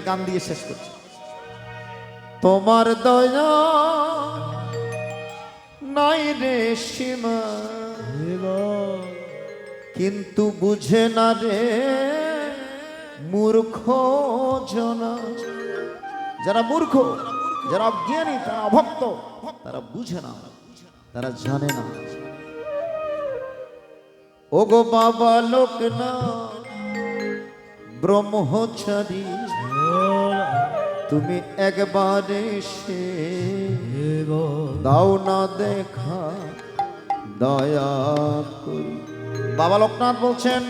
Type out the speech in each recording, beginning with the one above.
গান দিয়ে শেষ করছি। তোমার দয়া নাই রে সীমা, কিন্তু বুঝে না রে মূর্খ জনা। যারা মূর্খ, যারা অজ্ঞানী, তারা অভক্ত, তারা বুঝে না, তারা জানে না। ওগো বাবা লোকনাথ ব্রহ্মচারী, তুমি একবার এসে দাও না দেখা দয়া করি। বাবা লোকনাথ বলছেন,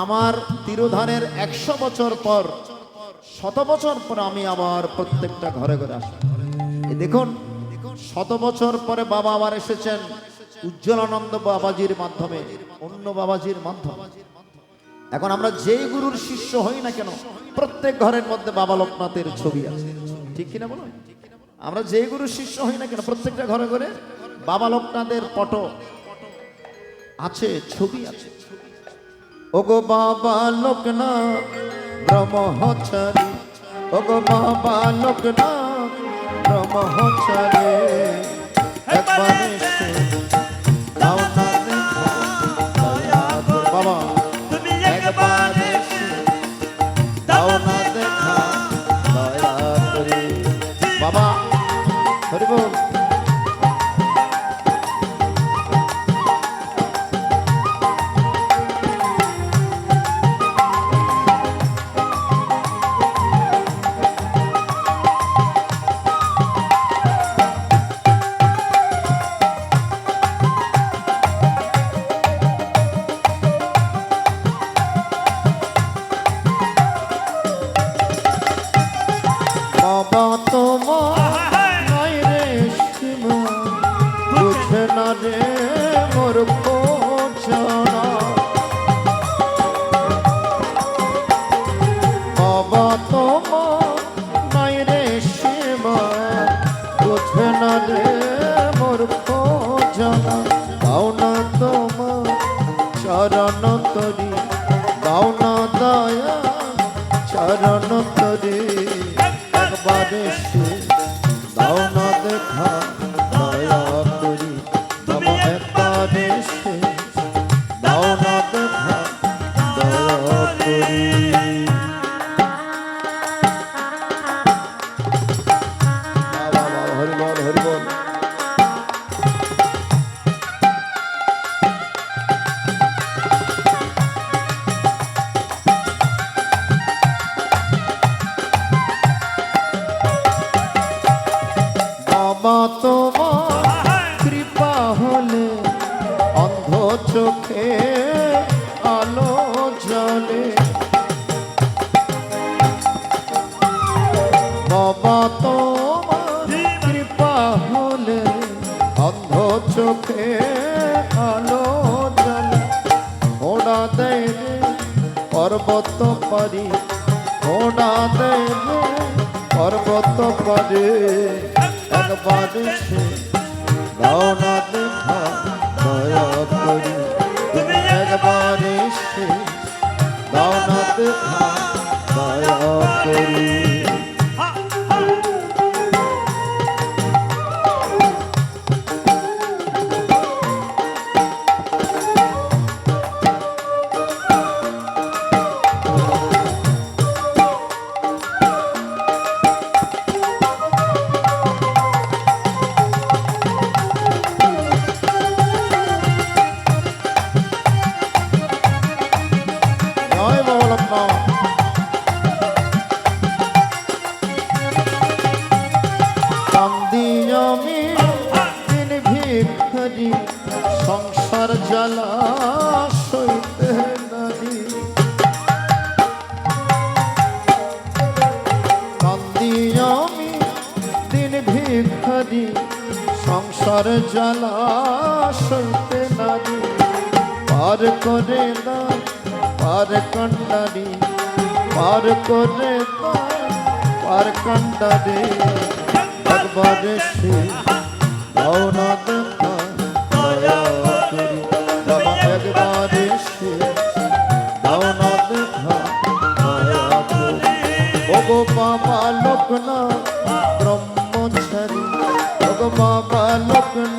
আমার তিরোধানের 100 বছর পর, 100 বছর পর আমি আবার প্রত্যেকটা ঘরে ঘরে আসি। দেখুন 100 বছর পরে বাবা আবার এসেছেন উজ্জ্বলানন্দ বাবাজির মাধ্যমে, অন্য বাবাজির মাধ্যমে। এখন আমরা যেই গুরুর শিষ্য হই না কেন, প্রত্যেক ঘরের মধ্যে বাবা লোকনাথের ছবি আছে, ঠিক কিনা বলুন? আমরা যেই গুরুর শিষ্য হই না কেন, প্রত্যেকটা ঘরে ঘরে বাবা লোকনাথের ফটো আছে, ছবি আছে। ওগো বাবা লোকনাথ ব্রহ্মচারী, ওগো বাবা লোকনাথ ব্রহ্মচারী, একবার এসে দাও না দেখা দয়া করে। বাবা তুমি একবার এসে দাও না দেখা দয়া করে। বাবা হরি বল। বাবা তোমার নাই রে সীমা, বুঝে না রে মূর্খ জনা। বাবা তোমার নাই রে সীমা, বুঝে না রে মূর্খ জনা। দাও না তোমার চরণ তরি, দাও না দয়া চরণ তরি, একবার এসে দাও না দেখা দয়া করি। বাবা একবার এসে দাও না দেখা দয়া করি। বাবা হরি বল, হরি বল। বাবা তোমার কৃপা হলে অন্ধ চোখে আলো জ্বলে। বাবা তোমার কৃপা হলে অন্ধ চোখে আলো জ্বলে। ঘোড়া দেয় রে পর্বত পারি, ঘোড়া দেয় রে পর্বত পারে, একবার এসে দাও না দেখা দয়া করি। তুমি একবার এসে দাও না দেখা দয়া করি। জয় বাবা লোকনাথ। কান্দি আমি দিন ভিখারি, সংসার জ্বালা সইতে নারি। কান্দি আমি দিন ভিখারি, সংসার জ্বালা সইতে নারি। পার করে না পার কন্ডারি, পার করে না পার কন্ডারি, একবার এসে দাও না দেখা দয়া করি। বাবা একবার এসে দাও না দেখা দয়া করি। ও ওগো বাবা লোকনাথ ব্রহ্মচারী, ওগো বাবা লোকনাথ